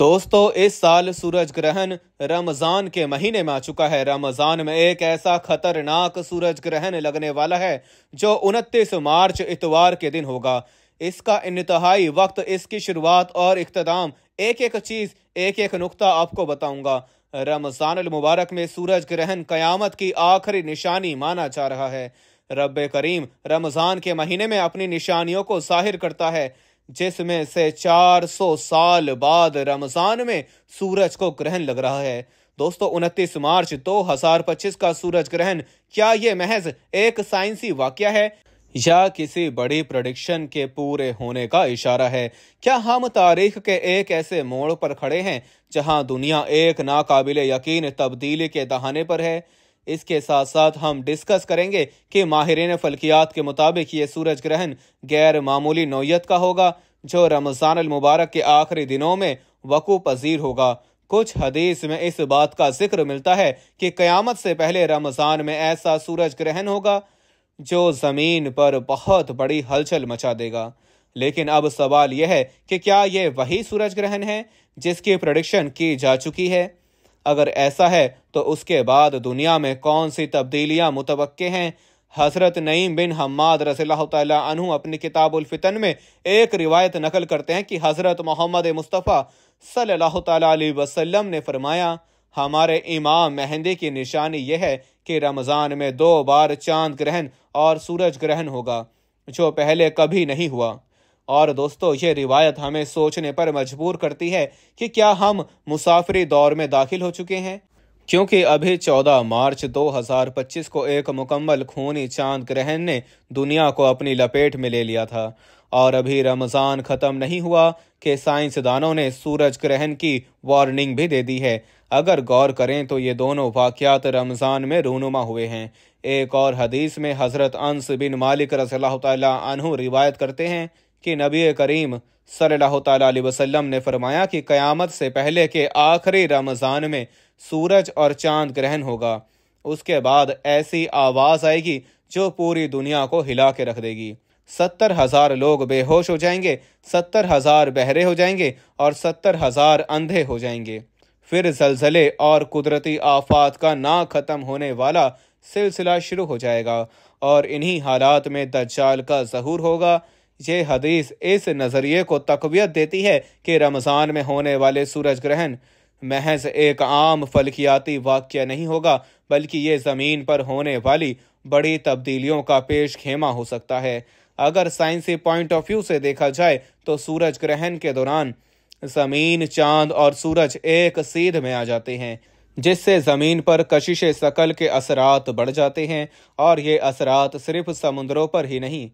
दोस्तों, इस साल सूरज ग्रहण रमजान के महीने में आ चुका है। रमजान में एक ऐसा खतरनाक सूरज ग्रहण लगने वाला है जो 29 मार्च इतवार के दिन होगा। इसका इंतहाई वक्त, इसकी शुरुआत और इख्तिताम, एक एक चीज, एक एक नुक्ता आपको बताऊंगा। रमजान अल मुबारक में सूरज ग्रहण कयामत की आखिरी निशानी माना जा रहा है। रब्बे करीम रमजान के महीने में अपनी निशानियों को जाहिर करता है, जिसमें से 400 साल बाद रमजान में सूरज को ग्रहण लग रहा है। दोस्तों, 29 मार्च 2025 का सूरज ग्रहण क्या ये महज एक साइंसी वाकया है या किसी बड़ी प्रेडिक्शन के पूरे होने का इशारा है? क्या हम तारीख के एक ऐसे मोड़ पर खड़े हैं जहां दुनिया एक नाकाबिले यकीन तब्दीली के दहाने पर है? इसके साथ साथ हम डिस्कस करेंगे कि माहिरीन फल्कियात के मुताबिक ये सूरज ग्रहण गैर मामूली नौयत का होगा जो रमजान अल मुबारक के आखिरी दिनों में वकू पजीर होगा। कुछ हदीस में इस बात का जिक्र मिलता है कि कयामत से पहले रमजान में ऐसा सूरज ग्रहण होगा जो जमीन पर बहुत बड़ी हलचल मचा देगा। लेकिन अब सवाल यह है कि क्या यह वही सूरज ग्रहण है जिसकी प्रेडिक्शन की जा चुकी है? अगर ऐसा है तो उसके बाद दुनिया में कौन सी तब्दीलियां मुतवक्के हैं? हजरत नईम बिन हम्माद रज़ियल्लाहु तआला अन्हु अपनी किताबुल फितन में एक रिवायत नकल करते हैं कि हजरत मोहम्मद मुस्तफ़ा सल्लल्लाहु तआला अलैहि वसल्लम ने फरमाया, हमारे इमाम मेहंदी की निशानी यह है कि रमज़ान में 2 बार चांद ग्रहण और सूरज ग्रहण होगा जो पहले कभी नहीं हुआ। और दोस्तों, ये रिवायत हमें सोचने पर मजबूर करती है कि क्या हम मुसाफिरी दौर में दाखिल हो चुके हैं, क्योंकि अभी 14 मार्च 2025 को एक मुकम्मल खूनी चांद ग्रहण ने दुनिया को अपनी लपेट में ले लिया था और अभी रमज़ान ख़त्म नहीं हुआ कि साइंसदानों ने सूरज ग्रहण की वार्निंग भी दे दी है। अगर गौर करें तो ये दोनों वाक़यात रमज़ान में रूनुमा हुए हैं। एक और हदीस में हज़रत अनस बिन मालिक रज़ियल्लाहु तआला अन्हु रिवायत करते हैं कि नबी करीम सल्लल्लाहु तआला अलैहि वसल्लम ने फरमाया कि क़यामत से पहले के आखिरी रमज़ान में सूरज और चांद ग्रहण होगा। उसके बाद ऐसी आवाज़ आएगी जो पूरी दुनिया को हिला के रख देगी। 70,000 लोग बेहोश हो जाएंगे, 70,000 बहरे हो जाएंगे और 70,000 अंधे हो जाएंगे। फिर ज़लज़ले और कुदरती आफात का ना ख़त्म होने वाला सिलसिला शुरू हो जाएगा और इन्हीं हालात में दज्जाल का ज़हूर होगा। ये हदीस इस नज़रिए को तक़वियत देती है कि रमज़ान में होने वाले सूरज ग्रहण महज एक आम फल्कियाती वाक़या नहीं होगा, बल्कि ये ज़मीन पर होने वाली बड़ी तब्दीलियों का पेश खेमा हो सकता है। अगर साइंसी पॉइंट ऑफ व्यू से देखा जाए तो सूरज ग्रहण के दौरान ज़मीन, चांद और सूरज एक सीध में आ जाते हैं, जिससे ज़मीन पर कशिश शकल के असरात बढ़ जाते हैं और ये असरात सिर्फ समुद्रों पर ही नहीं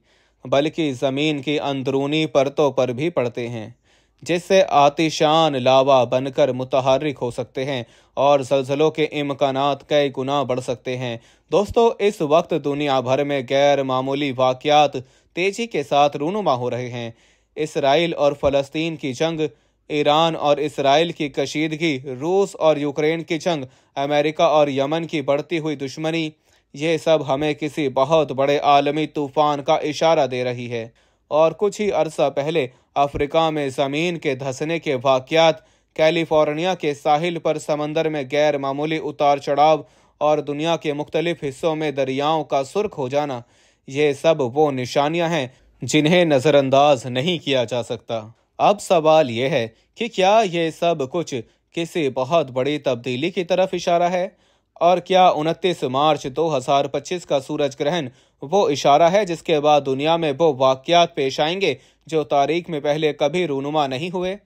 बल्कि ज़मीन की अंदरूनी परतों पर भी पड़ते हैं, जिससे आतिशान लावा बनकर मुतहर्रिक हो सकते हैं और ज़लज़लों के इम्कानात कई गुना बढ़ सकते हैं। दोस्तों, इस वक्त दुनिया भर में गैर मामूली वाक़यात तेज़ी के साथ रूनुमा हो रहे हैं। इसराइल और फ़लस्तीन की जंग, ईरान और इसराइल की कशीदगी, रूस और यूक्रेन की जंग, अमेरिका और यमन की बढ़ती हुई दुश्मनी, ये सब हमें किसी बहुत बड़े आलमी तूफान का इशारा दे रही है। और कुछ ही अरसा पहले अफ्रीका में ज़मीन के धंसने के वाक़यात, कैलिफोर्निया के साहिल पर समंदर में गैर मामूली उतार चढ़ाव और दुनिया के मुख्तलिफ हिस्सों में दरियाओं का सुर्ख हो जाना, ये सब वो निशानियां हैं जिन्हें नज़रअंदाज नहीं किया जा सकता। अब सवाल ये है कि क्या ये सब कुछ किसी बहुत बड़ी तब्दीली की तरफ इशारा है? और क्या 29 मार्च 2025 का सूरज ग्रहण वो इशारा है जिसके बाद दुनिया में वो वाक़यात पेश आएंगे जो तारीख में पहले कभी रूनुमा नहीं हुए?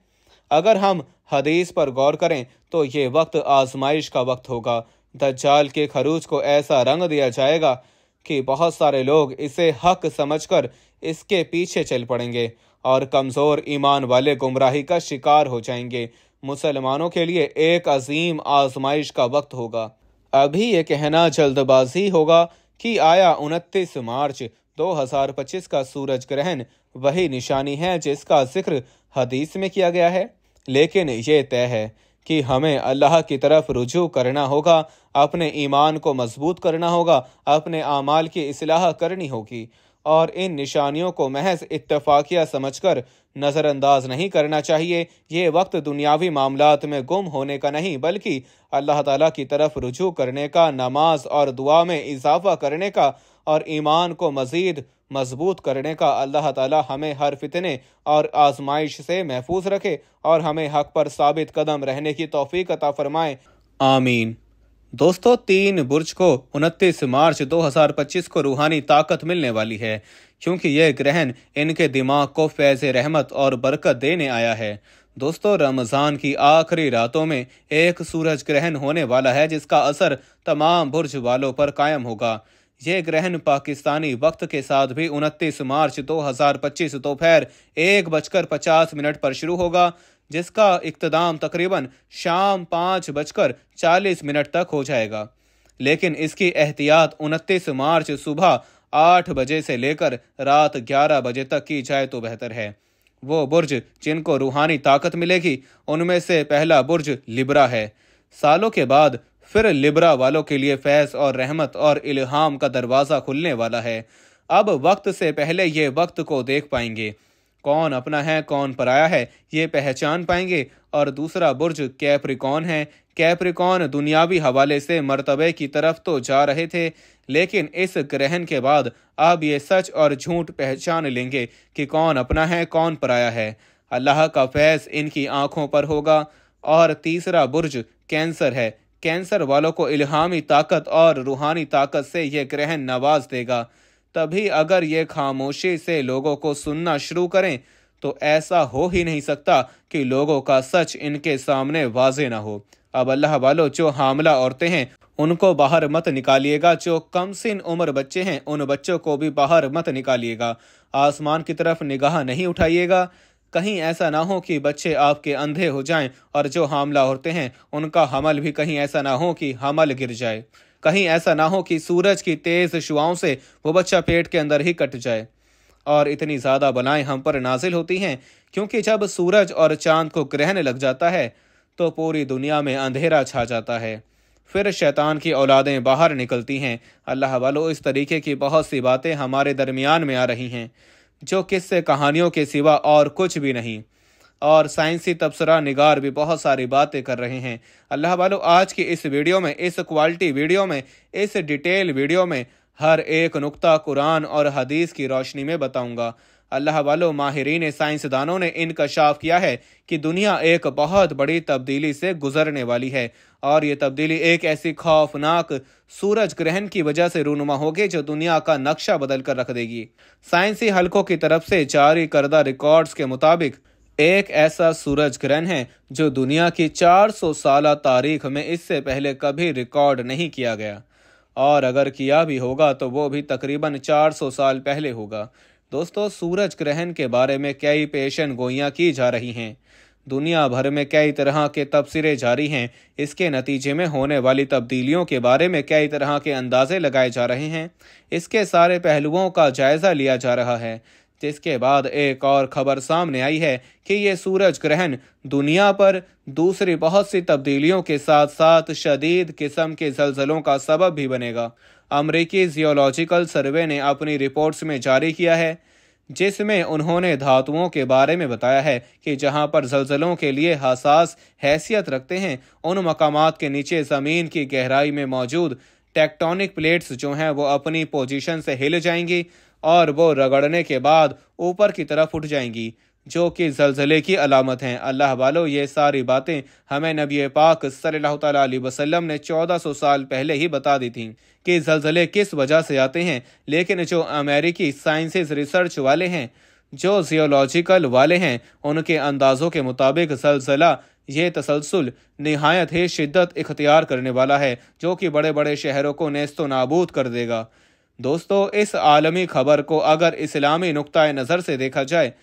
अगर हम हदीस पर गौर करें तो ये वक्त आजमाइश का वक्त होगा। दज्जाल के खरूज को ऐसा रंग दिया जाएगा कि बहुत सारे लोग इसे हक समझकर इसके पीछे चल पड़ेंगे और कमज़ोर ईमान वाले गुमराही का शिकार हो जाएंगे। मुसलमानों के लिए एक अजीम आजमाइश का वक्त होगा। अभी ये कहना जल्दबाजी होगा कि आया 29 मार्च 2025 का सूरज ग्रहण वही निशानी है जिसका जिक्र हदीस में किया गया है, लेकिन ये तय है कि हमें अल्लाह की तरफ रुजू करना होगा, अपने ईमान को मजबूत करना होगा, अपने आमाल की इस्लाह करनी होगी اور इन निशानियों को महज इत्तफाकिया समझकर नज़रअंदाज नहीं करना चाहिए। ये वक्त दुनियावी मामलात में गुम होने का नहीं, बल्कि अल्लाह ताला की तरफ रुजू करने का, नमाज और दुआ में इजाफा करने का और ईमान को मज़ीद मजबूत करने का। अल्लाह ताला हमें हर फितने और आजमाइश से महफूज रखे और हमें हक पर साबित कदम रहने की तौफीक अता फरमाए, आमीन। दोस्तों, 3 बुर्ज को 29 मार्च 2025 को रूहानी ताकत मिलने वाली है, क्योंकि यह ग्रहण इनके दिमाग को फैज़ रहमत और बरकत देने आया है। दोस्तों, रमज़ान की आखिरी रातों में एक सूरज ग्रहण होने वाला है, जिसका असर तमाम बुर्ज वालों पर कायम होगा। यह ग्रहण पाकिस्तानी वक्त के साथ भी 29 मार्च 2025 दोपहर 1:50 पर शुरू होगा, जिसका इख्तिताम तकरीबन शाम 5:40 तक हो जाएगा। लेकिन इसकी एहतियात 29 मार्च सुबह 8 बजे से लेकर रात 11 बजे तक की जाए तो बेहतर है। वो बुर्ज जिनको रूहानी ताकत मिलेगी, उनमें से पहला बुर्ज लिब्रा है। सालों के बाद फिर लिब्रा वालों के लिए फैज़ और रहमत और इल्हाम का दरवाज़ा खुलने वाला है। अब वक्त से पहले ये वक्त को देख पाएंगे, कौन अपना है कौन पराया है ये पहचान पाएंगे। और दूसरा बुर्ज कैप्रिकॉर्न है। कैप्रिकॉर्न दुनियावी हवाले से मर्तबे की तरफ तो जा रहे थे, लेकिन इस ग्रहण के बाद अब ये सच और झूठ पहचान लेंगे कि कौन अपना है कौन पराया है। अल्लाह का फैज़ इनकी आंखों पर होगा। और तीसरा बुर्ज कैंसर है। कैंसर वालों को इल्हामी ताकत और रूहानी ताकत से यह ग्रहण नवाज देगा। तभी अगर ये खामोशी से लोगों को सुनना शुरू करें तो ऐसा हो ही नहीं सकता कि लोगों का सच इनके सामने वाज़े ना हो। अब अल्लाह वालों, जो हामला औरतें हैं उनको बाहर मत निकालिएगा। जो कमसिन उम्र बच्चे हैं उन बच्चों को भी बाहर मत निकालिएगा। आसमान की तरफ निगाह नहीं उठाइएगा। कहीं ऐसा ना हो कि बच्चे आपके अंधे हो जाएं, और जो हामला औरतें हैं उनका हमल भी कहीं ऐसा ना हो कि हमल गिर जाए। कहीं ऐसा ना हो कि सूरज की तेज शुआओं से वो बच्चा पेट के अंदर ही कट जाए। और इतनी ज़्यादा बलाएं हम पर नाजिल होती हैं, क्योंकि जब सूरज और चांद को ग्रहण लग जाता है तो पूरी दुनिया में अंधेरा छा जाता है। फिर शैतान की औलादें बाहर निकलती हैं। अल्लाह वालों, इस तरीके की बहुत सी बातें हमारे दरमियान में आ रही हैं, जो किस्से कहानियों के सिवा और कुछ भी नहीं। और साइंसी तबसरा निगार भी बहुत सारी बातें कर रहे हैं। अल्लाह वालों, आज की इस वीडियो में, इस क्वालिटी वीडियो में, इस डिटेल वीडियो में हर एक नुक्ता कुरान और हदीस की रोशनी में बताऊंगा। अल्लाह वालों, माहिरीन साइंसदानों ने इनकशाफ किया है कि दुनिया एक बहुत बड़ी तब्दीली से गुजरने वाली है, और ये तब्दीली एक ऐसी खौफनाक सूरज ग्रहण की वजह से रूनुमा होगी जो दुनिया का नक्शा बदल कर रख देगी। साइंसी हलकों की तरफ से जारी करदा रिकॉर्ड्स के मुताबिक एक ऐसा सूरज ग्रहण है जो दुनिया की 400 साल तारीख में इससे पहले कभी रिकॉर्ड नहीं किया गया, और अगर किया भी होगा तो वो भी तकरीबन 400 साल पहले होगा। दोस्तों, सूरज ग्रहण के बारे में कई पेशन गोइयाँ की जा रही हैं। दुनिया भर में कई तरह के तबसरे जारी हैं। इसके नतीजे में होने वाली तब्दीलियों के बारे में कई तरह के अंदाजे लगाए जा रहे हैं। इसके सारे पहलुओं का जायज़ा लिया जा रहा है, जिसके बाद एक और खबर सामने आई है कि ये सूरज ग्रहण दुनिया पर दूसरी बहुत सी तब्दीलियों के साथ साथ शदीद किस्म के ज़लज़लों का सबब भी बनेगा। अमरीकी जियोलॉजिकल सर्वे ने अपनी रिपोर्ट्स में जारी किया है, जिसमें उन्होंने धातुओं के बारे में बताया है कि जहां पर ज़लज़लों के लिए हसास हैसियत रखते हैं, उन मकामात के नीचे ज़मीन की गहराई में मौजूद टेक्टोनिक प्लेट्स जो हैं वो अपनी पोजीशन से हिल जाएंगी और वो रगड़ने के बाद ऊपर की तरफ उठ जाएंगी, जो कि ज़लज़ले की अलामत हैं। अल्लाह वालों, ये सारी बातें हमें नबी पाक सल्लल्लाहु अलैहि वसल्लम ने 1400 साल पहले ही बता दी थीं कि ज़लज़ले किस वजह से आते हैं। लेकिन जो अमेरिकी साइंसेस रिसर्च वाले हैं, जो जियोलॉजिकल वाले हैं, उनके अंदाज़ों के मुताबिक ज़लज़ला ये तसलसल निहायत ही शिद्दत इख्तियार करने वाला है, जो कि बड़े बड़े शहरों को नेस्तो नाबूद कर देगा। दोस्तों, इस आलमी खबर को अगर इस्लामी नुक्ता नज़र से देखा जाए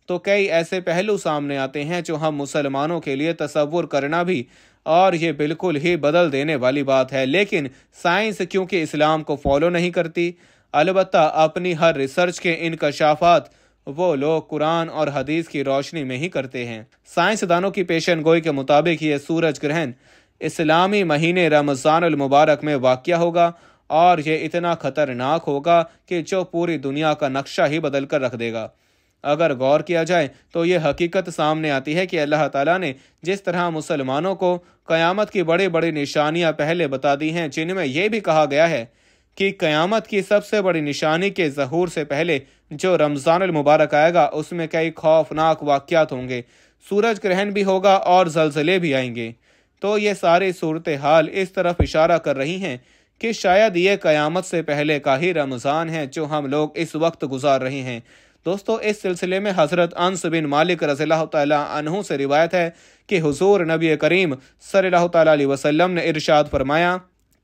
तो कई ऐसे पहलू सामने आते हैं जो हम मुसलमानों के लिए तसव्वुर करना भी और ये बिल्कुल ही बदल देने वाली बात है। लेकिन साइंस क्योंकि इस्लाम को फॉलो नहीं करती, अलबत्ता अपनी हर रिसर्च के इनकशाफात वो लोग कुरान और हदीस की रोशनी में ही करते हैं। साइंसदानों की पेशन गोई के मुताबिक ये सूरज ग्रहण इस्लामी महीने रमज़ान अल मुबारक में वाक़या होगा اور یہ اتنا خطرناک ہوگا کہ جو پوری دنیا کا نقشہ ہی بدل کر رکھ دے گا۔ اگر غور کیا جائے تو یہ حقیقت سامنے آتی ہے کہ اللہ تعالیٰ نے جس طرح مسلمانوں کو قیامت کی بڑی بڑی نشانیاں پہلے بتا دی ہیں، جن میں یہ بھی کہا گیا ہے کہ قیامت کی سب سے بڑی نشانی کے ظہور سے پہلے جو رمضان المبارک آئے گا اس میں کئی خوفناک واقعات ہوں گے، سورج گرہن بھی ہوگا اور زلزلے بھی آئیں گے۔ تو یہ ساری صورتحال اس طرف اشارہ کر رہی ہیں کہ شاید یہ قیامت سے پہلے کا ہی رمضان ہے جو ہم لوگ اس وقت گزار رہے ہیں۔ دوستو، اس سلسلے میں حضرت انس بن مالک رضی اللہ تعالیٰ عنہ سے روایت ہے کہ حضور نبی کریم صلی اللہ تعالیٰ علیہ وسلم نے ارشاد فرمایا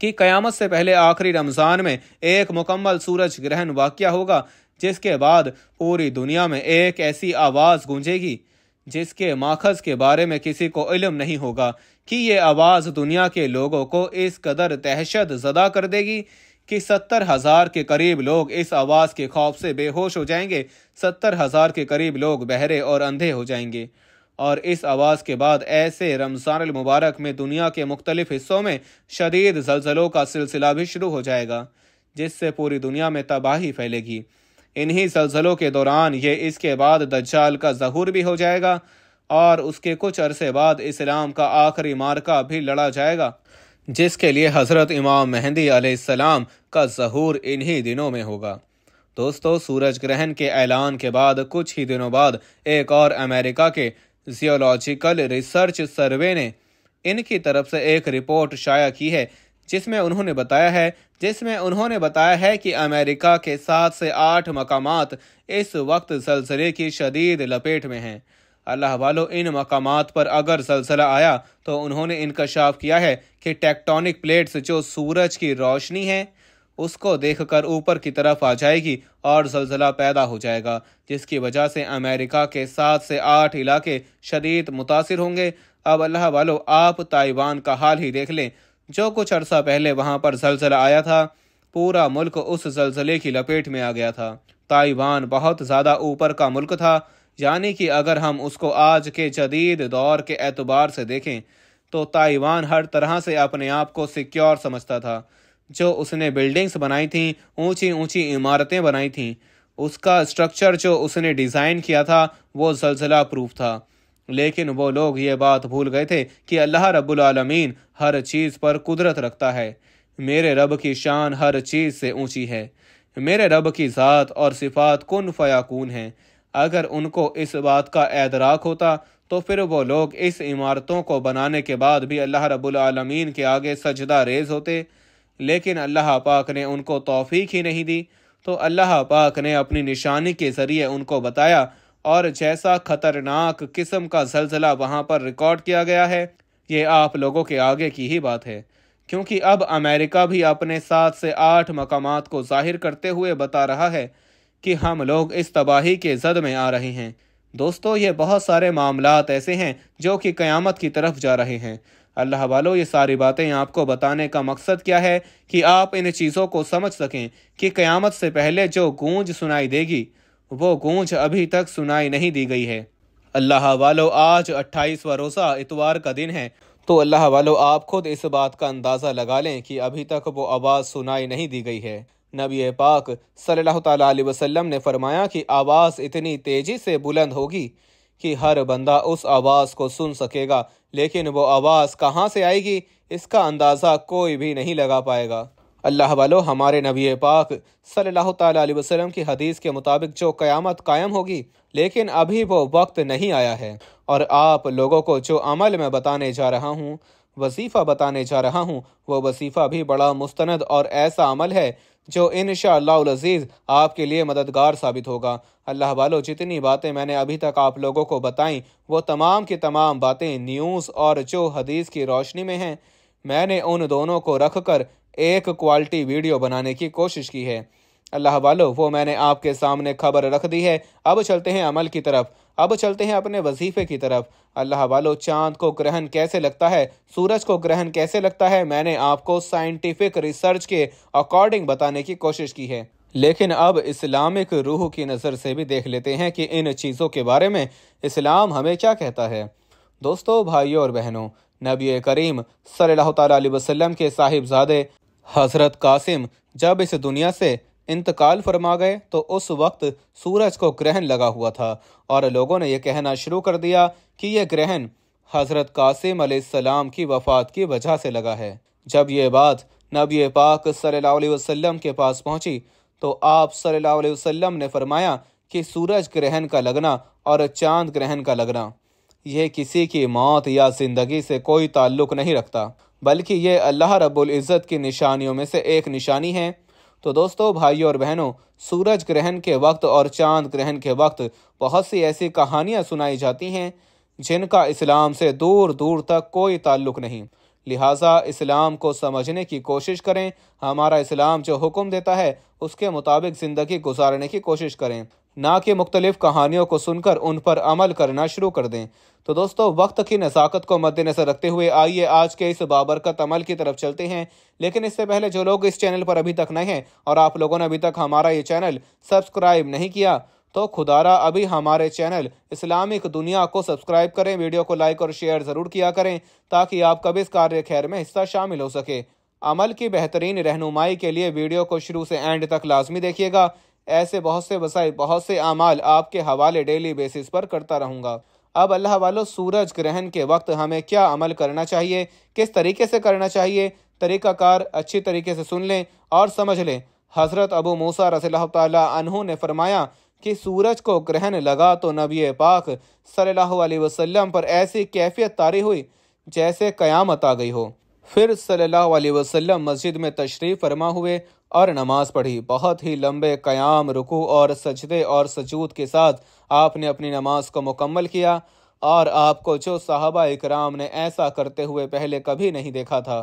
کہ قیامت سے پہلے آخری رمضان میں ایک مکمل سورج گرہن واقع ہوگا، جس کے بعد پوری دنیا میں ایک ایسی آواز گونجے گی جس کے ماخذ کے بارے میں کسی کو علم نہیں ہوگا، کہ یہ آواز دنیا کے لوگوں کو اس قدر دہشت زدہ کر دے گی کہ 70,000 کے قریب لوگ اس آواز کے خوف سے بے ہوش ہو جائیں گے، 70,000 کے قریب لوگ بہرے اور اندھے ہو جائیں گے۔ اور اس آواز کے بعد ایسے رمضان المبارک میں دنیا کے مختلف حصوں میں شدید زلزلوں کا سلسلہ بھی شروع ہو جائے گا، جس سے پوری دنیا میں تباہی پھیلے گی۔ انہی زلزلوں کے دوران یہ اس کے بعد دجال کا ظہور بھی ہو جائے گا، اور اس کے کچھ عرصے بعد اسلام کا آخری معرکہ بھی لڑا جائے گا، جس کے لیے حضرت امام مہدی علیہ السلام کا ظہور انہی دنوں میں ہوگا۔ دوستو، سورج گرہن کے اعلان کے بعد کچھ ہی دنوں بعد ایک اور امریکہ کے زیولوجیکل ریسرچ سروے نے ان کی طرف سے ایک رپورٹ شائع کی ہے، جس میں انہوں نے بتایا ہے کہ امریکہ کے 7 سے 8 مقامات اس وقت زلزلے کی شدید لپیٹ میں ہیں۔ اللہ والو، ان مقامات پر اگر زلزلہ آیا تو انہوں نے انکشاف کیا ہے کہ ٹیکٹونک پلیٹس جو سورج کی روشنی ہے اس کو دیکھ کر اوپر کی طرف آ جائے گی اور زلزلہ پیدا ہو جائے گا، جس کی وجہ سے امریکہ کے 7 سے 8 علاقے شدید متاثر ہوں گے۔ اب اللہ والو، آپ تائیوان کا حال ہی دیکھ لیں، جو کچھ عرصہ پہلے وہاں پر زلزلہ آیا تھا، پورا ملک اس زلزلے کی لپیٹ میں آ گیا تھا۔ تائیوان بہت زیادہ اوپر کا ملک تھا، یعنی کہ اگر ہم اس کو آج کے جدید دور کے اعتبار سے دیکھیں تو تائیوان ہر طرح سے اپنے آپ کو سیکیور سمجھتا تھا۔ جو اس نے بلڈنگز بنائی تھیں، اونچی اونچی عمارتیں بنائی تھیں، اس کا اسٹرکچر جو اس نے ڈیزائن کیا تھا وہ زلزلہ پروف تھا۔ لیکن وہ لوگ یہ بات بھول گئے تھے کہ اللہ رب العالمین ہر چیز پر قدرت رکھتا ہے۔ میرے رب کی شان ہر چیز سے اونچی ہے، میرے رب کی ذات اور صفات کن فیکون ہیں۔ اگر ان کو اس بات کا ادراک ہوتا تو پھر وہ لوگ اس عمارتوں کو بنانے کے بعد بھی اللہ رب العالمین کے آگے سجدہ ریز ہوتے، لیکن اللہ پاک نے ان کو توفیق ہی نہیں دی۔ تو اللہ پاک نے اپنی نشانی کے ذریعے ان کو بتایا، اور جیسا خطرناک قسم کا زلزلہ وہاں پر ریکارڈ کیا گیا ہے، یہ آپ لوگوں کے آگے کی ہی بات ہے، کیونکہ اب امریکہ بھی اپنے 7 سے 8 مقامات کو ظاہر کرتے ہوئے بتا رہا ہے کہ ہم لوگ اس تباہی کے زد میں آ رہے ہیں۔ دوستو، یہ بہت سارے معاملات ایسے ہیں جو کہ قیامت کی طرف جا رہے ہیں۔ اللہ والو، یہ ساری باتیں آپ کو بتانے کا مقصد کیا ہے کہ آپ ان چیزوں کو سمجھ سکیں کہ قیامت سے پہلے جو گونج سنائی دے گی وہ گونج ابھی تک سنائی نہیں دی گئی ہے۔ اللہ والو، آج 28واں روزہ اتوار کا دن ہے، تو اللہ والو آپ خود اس بات کا اندازہ لگا لیں کہ ابھی تک وہ آواز سنائی نہیں دی گئی ہے۔ نبی پاک صلی اللہ تعالیٰ علیہ وسلم نے فرمایا کہ آواز اتنی تیزی سے بلند ہوگی کہ ہر بندہ اس آواز کو سن سکے گا، لیکن وہ آواز کہاں سے آئے گی اس کا اندازہ کوئی بھی نہیں لگا پائے گا۔ اللہ والو، ہمارے نبی پاک صلی اللہ تعالیٰ علیہ وسلم کی حدیث کے مطابق جو قیامت قائم ہوگی، لیکن ابھی وہ وقت نہیں آیا ہے، اور آپ لوگوں کو جو عمل میں بتانے جا رہا ہوں، وظیفہ بتانے جا رہا ہوں، وہ وظیفہ بھی بڑا مستند اور ایسا عمل ہے جو انشاءاللہ العزیز آپ کے لیے مددگار ثابت ہوگا۔ اللہ والو، جتنی باتیں میں نے ابھی تک آپ لوگوں کو بتائیں وہ تمام کی تمام باتیں نیوز اور جو حدیث کی روشنی میں ہیں۔ میں نے ان دونوں کو رکھ کر ایک کوالٹی ویڈیو بنانے کی کوشش کی ہے۔ اللہ والو، وہ میں نے آپ کے سامنے خبر رکھ دی ہے۔ اب چلتے ہیں عمل کی طرف، اب چلتے ہیں اپنے وظیفے کی طرف۔ اللہ والو، چاند کو گرہن کیسے لگتا ہے، سورج کو گرہن کیسے لگتا ہے، میں نے آپ کو سائنٹیفک ریسرچ کے اکارڈنگ بتانے کی کوشش کی ہے، لیکن اب اسلامک روح کی نظر سے بھی دیکھ لیتے ہیں کہ ان چیزوں کے بارے میں اسلام ہمیں کیا کہتا ہے۔ دوستو، بھائیوں اور بہنوں، نبی کریم صلی اللہ تعالیٰ علیہ وسلم کے صاحبزادے हज़रत कासिम जब इस दुनिया से इंतकाल फरमा गए तो उस वक्त सूरज को ग्रहण लगा हुआ था और लोगों ने यह कहना शुरू कर दिया कि यह ग्रहण हज़रत कासिम अलैहिस्सलाम की वफ़ात की वजह से लगा है। जब ये बात नबी पाक सल्लल्लाहु अलैहि वसल्लम के पास पहुंची तो आप सल्लल्लाहु अलैहि वसल्लम ने फरमाया कि सूरज ग्रहण का लगना और चांद ग्रहण का लगना ये किसी की मौत या ज़िंदगी से कोई ताल्लुक़ नहीं रखता, बल्कि ये अल्लाह रब्बुल इज़्ज़त की निशानियों में से एक निशानी है। तो दोस्तों, भाइयों और बहनों, सूरज ग्रहण के वक्त और चांद ग्रहण के वक्त बहुत सी ऐसी कहानियाँ सुनाई जाती हैं जिनका इस्लाम से दूर दूर तक कोई ताल्लुक़ नहीं। लिहाजा इस्लाम को समझने की कोशिश करें। हमारा इस्लाम जो हुक्म देता है उसके मुताबिक ज़िंदगी गुजारने की कोशिश करें, ना कि मुख्तलिफ कहानियों को सुनकर उन पर अमल करना शुरू कर दें। तो दोस्तों, वक्त की नज़ाकत को मद्देनज़र रखते हुए आइए आज के इस बाबरकत अमल की तरफ चलते हैं। लेकिन इससे पहले जो लोग इस चैनल पर अभी तक नए हैं और आप लोगों ने अभी तक हमारा ये चैनल सब्सक्राइब नहीं किया तो खुदारा अभी हमारे चैनल इस्लामिक दुनिया को सब्सक्राइब करें, वीडियो को लाइक और शेयर ज़रूर किया करें ताकि आप कभी इस कार्य खैर में हिस्सा शामिल हो सके। अमल की बेहतरीन रहनुमाई के लिए वीडियो को शुरू से एंड तक लाजमी देखिएगा। ऐसे बहुत से अमाल आपके हवाले डेली बेसिस पर करता रहूँगा। अब अल्लाह वालों, सूरज ग्रहण के वक्त हमें क्या अमल करना चाहिए, किस तरीके से करना चाहिए, तरीक़ाकार अच्छी तरीके से सुन लें और समझ लें। हज़रत अबू मूसा रज़ियल्लाहु ताला अन्हु ने फरमाया कि सूरज को ग्रहण लगा तो नबी पाक सल्लल्लाहु अलैहि वसल्लम पर ऐसी कैफियत तारी हुई जैसे क़यामत आ गई हो। फिर सल्लल्लाहु अलैहि वसल्लम मस्जिद में तशरीफ़ फरमा हुए और नमाज पढ़ी। बहुत ही लंबे क़याम, रुकू और सजदे और सजूद के साथ आपने अपनी नमाज को मुकम्मल किया और आपको जो सहाबा इकराम ने ऐसा करते हुए पहले कभी नहीं देखा था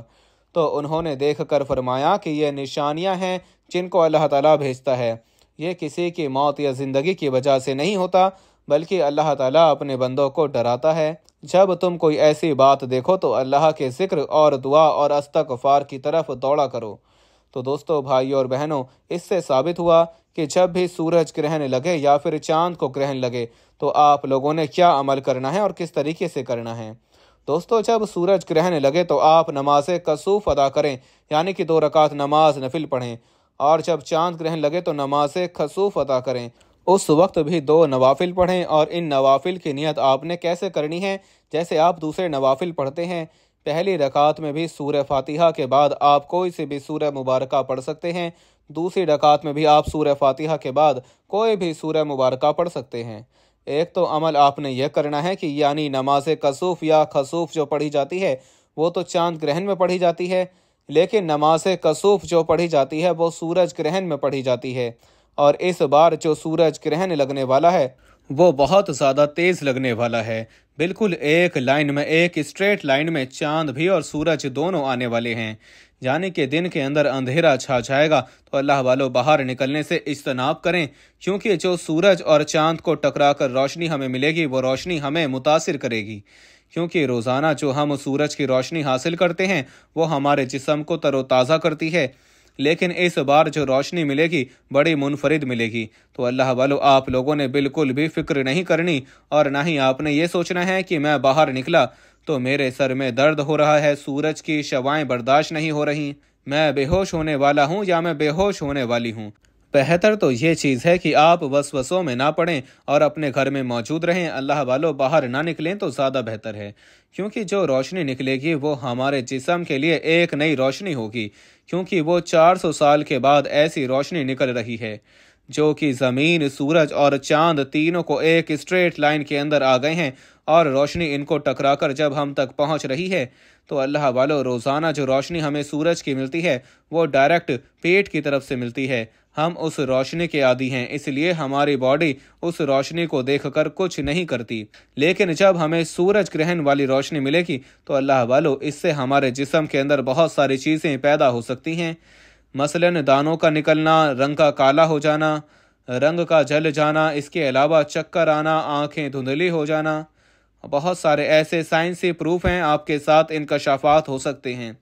तो उन्होंने देखकर फरमाया कि ये निशानियां हैं जिनको अल्लाह ताला भेजता है। ये किसी की मौत या ज़िंदगी की वजह से नहीं होता, बल्कि अल्लाह ताला अपने बंदों को डराता है। जब तुम कोई ऐसी बात देखो तो अल्लाह के ज़िक्र और दुआ और इस्तग़फ़ार की तरफ दौड़ा करो। तो दोस्तों, भाइयों और बहनों, इससे साबित हुआ कि जब भी सूरज ग्रहण लगे या फिर चांद को ग्रहण लगे तो आप लोगों ने क्या अमल करना है और किस तरीके से करना है। दोस्तों, जब सूरज ग्रहण लगे तो आप नमाज कसूफ अदा करें, यानी कि 2 रकात नमाज नफिल पढ़ें। और जब चांद ग्रहण लगे तो नमाज खसूफ अदा करें, उस वक्त भी 2 नवाफिल पढ़ें। और इन नवाफिल की नियत आपने कैसे करनी है, जैसे आप दूसरे नवाफिल पढ़ते हैं। पहली रकात में भी सूरह फातिहा के बाद आप कोई सी भी सूरह मुबारका पढ़ सकते हैं। दूसरी रकात में भी आप सूरह फातिहा के बाद कोई भी सूरह मुबारका पढ़ सकते हैं। एक तो अमल आपने यह करना है कि यानी नमाज कसूफ या खसूफ जो पढ़ी जाती है वो तो चांद ग्रहण में पढ़ी जाती है, लेकिन नमाज कसूफ जो पढ़ी जाती है वो सूरज ग्रहण में पढ़ी जाती है। और इस बार जो सूरज ग्रहण लगने वाला है वो बहुत ज़्यादा तेज़ लगने वाला है। बिल्कुल एक लाइन में, एक स्ट्रेट लाइन में चांद भी और सूरज दोनों आने वाले हैं, यानी कि दिन के अंदर अंधेरा छा जाएगा। तो अल्लाह वालों, बाहर निकलने से इज्तनाब करें, क्योंकि जो सूरज और चांद को टकरा कर रोशनी हमें मिलेगी वो रोशनी हमें मुतासिर करेगी। क्योंकि रोज़ाना जो हम सूरज की रोशनी हासिल करते हैं वो हमारे जिस्म को तरोताज़ा करती है, लेकिन इस बार जो रोशनी मिलेगी बड़ी मुनफरिद मिलेगी। तो अल्लाह वालों, आप लोगों ने बिल्कुल भी फिक्र नहीं करनी और ना ही आपने ये सोचना है कि मैं बाहर निकला तो मेरे सर में दर्द हो रहा है, सूरज की शवाएं बर्दाश्त नहीं हो रही, मैं बेहोश होने वाला हूँ या मैं बेहोश होने वाली हूँ। बेहतर तो ये चीज़ है कि आप वसवसों में ना पड़ें और अपने घर में मौजूद रहें। अल्लाह वालों, बाहर ना निकलें तो ज़्यादा बेहतर है, क्योंकि जो रोशनी निकलेगी वो हमारे जिस्म के लिए एक नई रोशनी होगी। क्योंकि वो 400 साल के बाद ऐसी रोशनी निकल रही है जो कि ज़मीन, सूरज और चांद तीनों को एक स्ट्रेट लाइन के अंदर आ गए हैं और रोशनी इनको टकराकर जब हम तक पहुंच रही है। तो अल्लाह वालों, रोज़ाना जो रोशनी हमें सूरज की मिलती है वो डायरेक्ट पेट की तरफ से मिलती है। हम उस रोशनी के आदी हैं, इसलिए हमारी बॉडी उस रोशनी को देखकर कुछ नहीं करती। लेकिन जब हमें सूरज ग्रहण वाली रोशनी मिलेगी तो अल्लाह वालों, इससे हमारे जिस्म के अंदर बहुत सारी चीज़ें पैदा हो सकती हैं। मसलन दानों का निकलना, रंग का काला हो जाना, रंग का जल जाना, इसके अलावा चक्कर आना, आँखें धुंधली हो जाना। बहुत सारे ऐसे साइंसी प्रूफ हैं, आपके साथ इनकशाफात हो सकते हैं।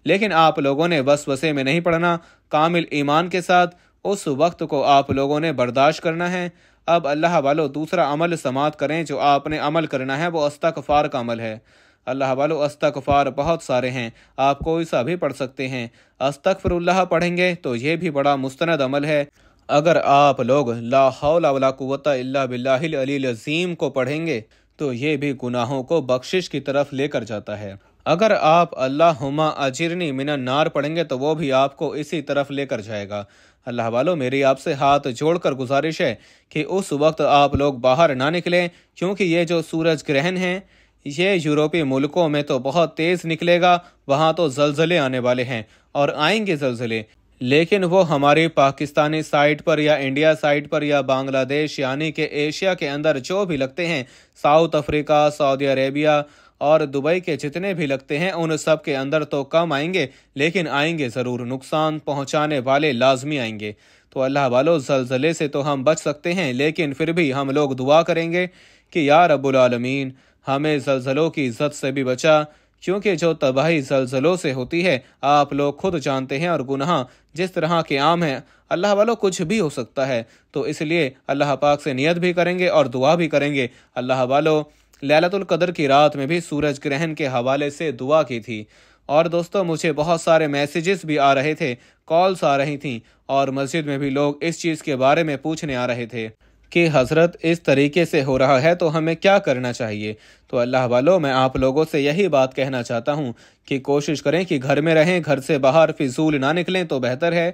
लेकिन आप लोगों ने वसवसे में नहीं पड़ना, कामिल ईमान के साथ उस वक्त को आप लोगों ने बर्दाश्त करना है। अब अल्लाह वालों, दूसरा अमल समात करें। जो आपने अमल करना है वो इस्तग़फ़ार का अमल है। اللہ والو استغفار بہت سارے ہیں، آپ کوئی سا بھی پڑھ سکتے ہیں۔ استغفراللہ پڑھیں گے تو یہ بھی بڑا مستند عمل ہے۔ اگر آپ لوگ لا حول ولا قوت الا باللہ العلی العظیم کو پڑھیں گے تو یہ بھی گناہوں کو بخشش کی طرف لے کر جاتا ہے۔ اگر آپ اللہم اجرنی من النار پڑھیں گے تو وہ بھی آپ کو اسی طرف لے کر جائے گا۔ اللہ والو، میری آپ سے ہاتھ جوڑ کر گزارش ہے کہ اس وقت آپ لوگ باہر نہ نکلیں، کیونکہ یہ جو سورج گرہن ہے یہ یورپی ملکوں میں تو بہت تیز نکلے گا، وہاں تو زلزلے آنے والے ہیں اور آئیں گے زلزلے، لیکن وہ ہماری پاکستانی سائٹ پر یا انڈیا سائٹ پر یا بنگلہ دیش یعنی کہ ایشیا کے اندر جو بھی لگتے ہیں، ساؤتھ افریقہ، سعودی عربیہ اور دبئی کے جتنے بھی لگتے ہیں، ان سب کے اندر تو کم آئیں گے، لیکن آئیں گے ضرور، نقصان پہنچانے والے لازمی آئیں گے۔ تو اللہ والو، زلزلے سے تو ہم بچ سکتے ہیں، لیکن پھر بھی ہم لوگ دعا کریں گے کہ یا رب العالمین ہمیں زلزلوں کی عزت سے بھی بچا، کیونکہ جو تباہی زلزلوں سے ہوتی ہے آپ لوگ خود جانتے ہیں، اور گناہ جس طرح کے عام ہیں، اللہ والو کچھ بھی ہو سکتا ہے، تو اس لیے اللہ پاک سے نیت بھی کریں گے اور دعا بھی کریں گے۔ اللہ والو، لیلۃ القدر کی رات میں بھی سورج گرہن کے حوالے سے دعا کی تھی، اور دوستو مجھے بہت سارے میسیجز بھی آ رہے تھے، کالز آ رہی تھیں، اور مسجد میں بھی لوگ اس چیز کے بارے میں پوچھنے آ رہے تھے کہ حضرت اس طریقے سے ہو رہا ہے تو ہمیں کیا کرنا چاہیے۔ تو اللہ والو، میں آپ لوگوں سے یہی بات کہنا چاہتا ہوں کہ کوشش کریں کہ گھر میں رہیں، گھر سے باہر فضول نہ نکلیں تو بہتر ہے۔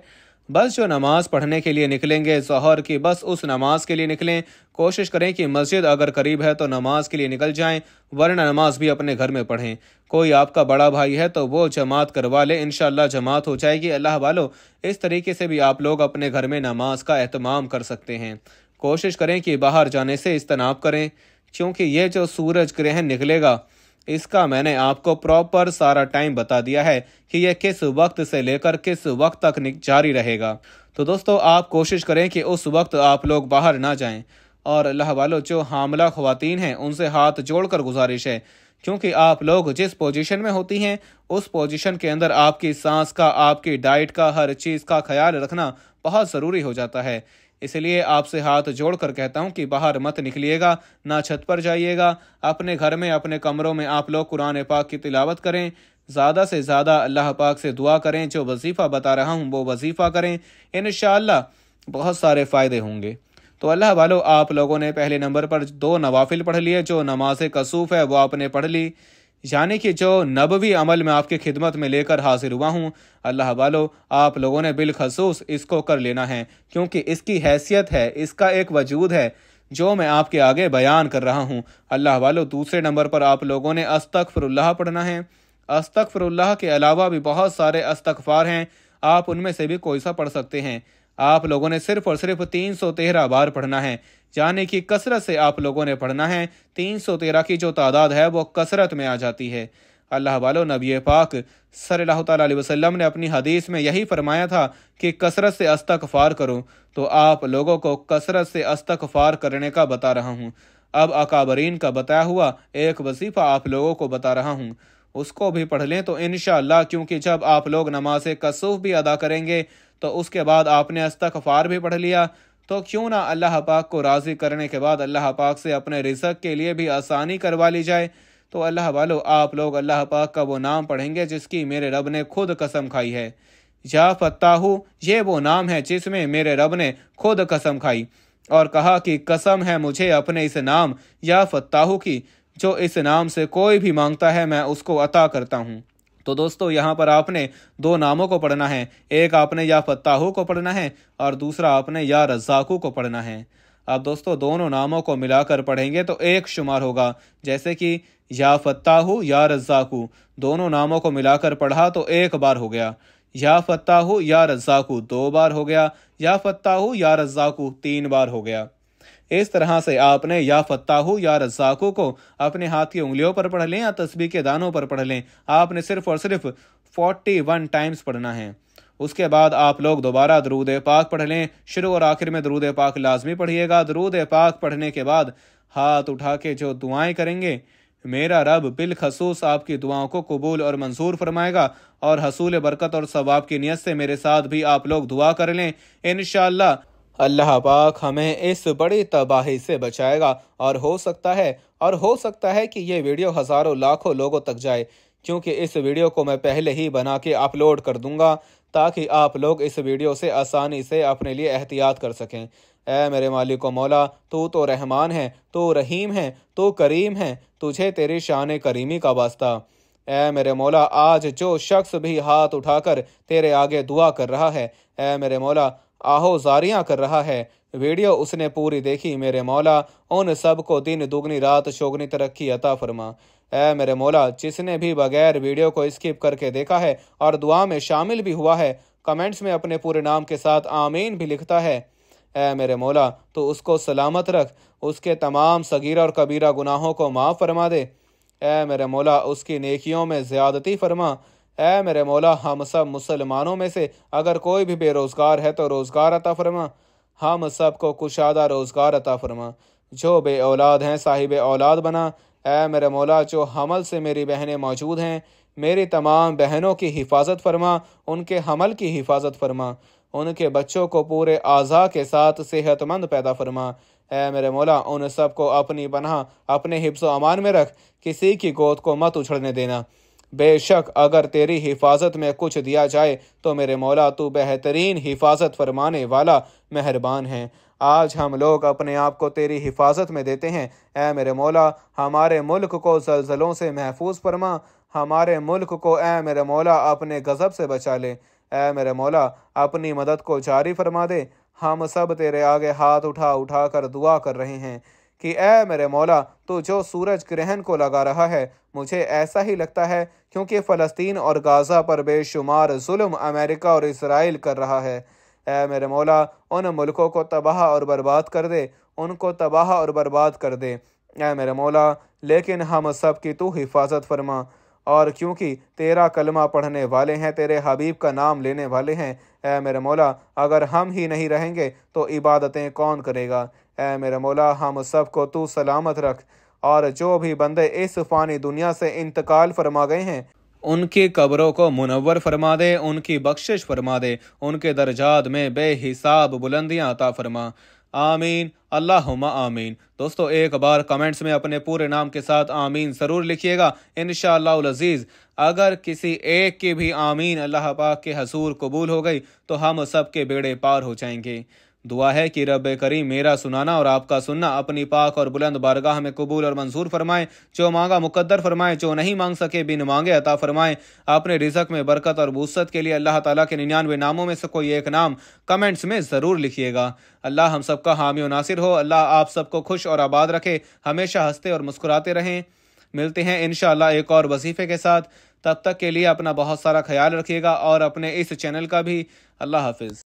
بس جو نماز پڑھنے کے لیے نکلیں گے ظہر کی، بس اس نماز کے لیے نکلیں، کوشش کریں کہ مسجد اگر قریب ہے تو نماز کے لیے نکل جائیں، ورنہ نماز بھی اپنے گھر میں پڑھیں۔ کوئی آپ کا بڑا بھائی ہے تو وہ جماعت کروا لے، انشاءاللہ جماعت ہو جائے گی۔ اللہ والو، اس طریقے سے بھی آپ لوگ اپنے گھر میں نماز کا اہتمام کر سکتے ہیں۔ کوشش کریں کہ باہر جانے سے اجتناب کریں، کیونکہ یہ جو سورج گرہن نکلے گا اس کا میں نے آپ کو پراپر سارا ٹائم بتا دیا ہے کہ یہ کس وقت سے لے کر کس وقت تک جاری رہے گا۔ تو دوستو آپ کوشش کریں کہ اس وقت آپ لوگ باہر نہ جائیں، اور اللہ والو جو حاملہ خواتین ہیں ان سے ہاتھ جوڑ کر گزارش ہے، کیونکہ آپ لوگ جس پوزیشن میں ہوتی ہیں اس پوزیشن کے اندر آپ کی سانس کا، آپ کی ڈائٹ کا، ہر چیز کا خیال رکھنا بہت ضروری ہو جاتا ہے۔ اس لیے آپ سے ہاتھ جوڑ کر کہتا ہوں کہ باہر مت نکلیے گا، نہ چھت پر جائیے گا، اپنے گھر میں اپنے کمروں میں آپ لوگ قرآن پاک کی تلاوت کریں، زیادہ سے زیادہ اللہ پاک سے دعا کریں، جو وظیفہ بتا رہا ہوں وہ وظیفہ کریں، انشاءاللہ بہت سارے فائدے ہوں گے۔ تو اللہ والو، آپ لوگوں نے پہلے نمبر پر 2 نوافل پڑھ لیے، جو نماز کسوف ہے وہ آپ نے پڑھ لی، یعنی کہ جو نبوی عمل میں آپ کی خدمت میں لے کر حاضر ہوا ہوں، اللہ والو آپ لوگوں نے بالخصوص اس کو کر لینا ہے، کیونکہ اس کی حیثیت ہے، اس کا ایک وجود ہے جو میں آپ کے آگے بیان کر رہا ہوں۔ اللہ والو، دوسرے نمبر پر آپ لوگوں نے استغفراللہ پڑھنا ہے۔ استغفراللہ کے علاوہ بھی بہت سارے استغفار ہیں، آپ ان میں سے بھی کوئی سا پڑھ سکتے ہیں۔ آپ لوگوں نے صرف اور صرف 313 بار پڑھنا ہے، یعنی کہ کثرت سے آپ لوگوں نے پڑھنا ہے۔ 313 کی جو تعداد ہے وہ کثرت میں آ جاتی ہے۔ اللہ والو، نبی پاک صلی اللہ تعالیٰ علیہ وسلم نے اپنی حدیث میں یہی فرمایا تھا کہ کثرت سے استغفار کرو، تو آپ لوگوں کو کثرت سے استغفار کرنے کا بتا رہا ہوں۔ اب اکابرین کا بتایا ہوا ایک وظیفہ آپ لوگوں کو بتا رہا ہوں، اس کو بھی پڑھ لیں تو انشاءاللہ، کیونکہ جب آپ لوگ نماز کسوف بھی ادا کریں گے تو اس کے بعد آپ نے استغفار بھی پڑھ لیا، تو کیوں نہ اللہ پاک کو راضی کرنے کے بعد اللہ پاک سے اپنے رزق کے لیے بھی آسانی کروا لی جائے۔ تو اللہ والو، آپ لوگ اللہ پاک کا وہ نام پڑھیں گے جس کی میرے رب نے خود قسم کھائی ہے۔ یا فتاحو، یہ وہ نام ہے جس میں میرے رب نے خود قسم کھائی اور کہا کہ قسم ہے مجھے اپنے اس نام یا فتاحو کی، جو اس نام سے کوئی بھی مانگتا ہے میں اس کو عطا کرتا ہوں۔ تو دوستو یہاں پر آپ نے 2 ناموں کو پڑھنا ہے، ایک آپ نے یا فتاحو کو پڑھنا ہے اور دوسرا آپ نے یا رزاقو کو پڑھنا ہے۔ اب دوستو دونوں ناموں کو ملا کر پڑھیں گے تو ایک شمار ہوگا، جیسے کہ یا فتاحو یا رزاقو، دونوں ناموں کو ملا کر پڑھا تو 1 بار ہو گیا، یا فتاحو یا رزاقو 2 بار ہو گیا، یا فتاحو یا رزاقو 3 بار ہو گیا۔ اس طرح سے آپ نے یا فتاحو یا رزاقو کو اپنے ہاتھ کی انگلیوں پر پڑھ لیں یا تسبیح کے دانوں پر پڑھ لیں، آپ نے صرف اور صرف 41 ٹائمز پڑھنا ہے۔ اس کے بعد آپ لوگ دوبارہ درود پاک پڑھ لیں، شروع اور آخر میں درود پاک لازمی پڑھیے گا۔ درود پاک پڑھنے کے بعد ہاتھ اٹھا کے جو دعائیں کریں گے، میرا رب بالخصوص آپ کی دعاؤں کو قبول اور منظور فرمائے گا، اور حصول برکت اور ثواب کی نیت سے میرے ساتھ بھی آپ لوگ دعا کر لیں انشاءاللہ۔ اللہ پاک ہمیں اس بڑی تباہی سے بچائے گا، اور ہو سکتا ہے کہ یہ ویڈیو ہزاروں لاکھوں لوگوں تک جائے، کیونکہ اس ویڈیو کو میں پہلے ہی بنا کے اپلوڈ کر دوں گا تاکہ آپ لوگ اس ویڈیو سے آسانی سے اپنے لیے احتیاط کر سکیں۔ اے میرے مالک و مولا، تو رحمان ہے، تو رحیم ہے، تو کریم ہے، تجھے تیری شان کریمی کا واسطہ۔ اے میرے مولا، آج جو شخص بھی ہاتھ اٹھا کر تیرے آگے دعا کر رہا ہے، اے میرے مولا آہو زاریاں کر رہا ہے، ویڈیو اس نے پوری دیکھی، میرے مولا ان سب کو دن دگنی رات چوگنی ترقی عطا فرما۔ اے میرے مولا، جس نے بھی بغیر ویڈیو کو اسکپ کر کے دیکھا ہے اور دعا میں شامل بھی ہوا ہے، کمنٹس میں اپنے پورے نام کے ساتھ آمین بھی لکھتا ہے، اے میرے مولا تو اس کو سلامت رکھ، اس کے تمام صغیرہ اور کبیرہ گناہوں کو معاف فرما دے، اے میرے مولا اس کی نیکیوں میں زیادتی فرما۔ اے میرے مولا، ہم سب مسلمانوں میں سے اگر کوئی بھی بے روزگار ہے تو روزگار عطا فرما، ہم سب کو کشادہ روزگار عطا فرما۔ جو بے اولاد ہیں صاحب اولاد بنا، اے میرے مولا جو حمل سے میری بہنیں موجود ہیں، میری تمام بہنوں کی حفاظت فرما، ان کے حمل کی حفاظت فرما، ان کے بچوں کو پورے اعضاء کے ساتھ صحت مند پیدا فرما۔ اے میرے مولا ان سب کو اپنی پناہ، اپنے حفظ و امان میں رکھ، کسی کی گود کو مت اچھڑنے دینا۔ بے شک اگر تیری حفاظت میں کچھ دیا جائے تو میرے مولا تو بہترین حفاظت فرمانے والا مہربان ہے۔ آج ہم لوگ اپنے آپ کو تیری حفاظت میں دیتے ہیں، اے میرے مولا ہمارے ملک کو زلزلوں سے محفوظ فرما، ہمارے ملک کو اے میرے مولا اپنے غضب سے بچا لے، اے میرے مولا اپنی مدد کو جاری فرما دے۔ ہم سب تیرے آگے ہاتھ اٹھا کر دعا کر رہے ہیں کہ اے میرے مولا تو جو سورج گرہن کو لگا رہا ہے، مجھے ایسا ہی لگتا ہے کیونکہ فلسطین اور غازہ پر بے شمار ظلم امریکہ اور اسرائیل کر رہا ہے، اے میرے مولا ان ملکوں کو تباہ اور برباد کر دے، ان کو تباہ اور برباد کر دے، اے میرے مولا لیکن ہم سب کی تو حفاظت فرما، اور کیونکہ تیرا کلمہ پڑھنے والے ہیں، تیرے حبیب کا نام لینے والے ہیں، اے میرے مولا اگر ہم ہی نہیں رہیں گے تو عبادتیں کون کرے گا؟ اے میرے مولا ہم سب کو تو سلامت رکھ، اور جو بھی بندے اس فانی دنیا سے انتقال فرما گئے ہیں ان کی قبروں کو منور فرما دے، ان کی بخشش فرما دے، ان کے درجات میں بے حساب بلندیاں عطا فرما، آمین اللہم آمین۔ دوستو ایک بار کمنٹس میں اپنے پورے نام کے ساتھ آمین ضرور لکھیے گا، انشاءاللہ العزیز اگر کسی ایک کی بھی آمین اللہ پاک کے حضور قبول ہو گئی تو ہم سب کے بیڑے پار ہو جائیں گے۔ دعا ہے کہ رب کریم میرا سنانا اور آپ کا سننا اپنی پاک اور بلند بارگاہ میں قبول اور منظور فرمائے، جو مانگا مقدر فرمائے، جو نہیں مانگ سکے بن مانگے عطا فرمائے۔ اپنے رزق میں برکت اور وسعت کے لیے اللہ تعالیٰ کے 99 ناموں میں سے کوئی ایک نام کمنٹس میں ضرور لکھیے گا۔ اللہ ہم سب کا حامی و ناصر ہو، اللہ آپ سب کو خوش اور آباد رکھے، ہمیشہ ہنستے اور مسکراتے رہیں۔ ملتے ہیں انشاءاللہ ایک اور وظیفے کے ساتھ، تب تک کے لیے اپنا بہت سارا خیال رکھیے گا اور اپنے اس چینل کا بھی۔ اللہ حافظ۔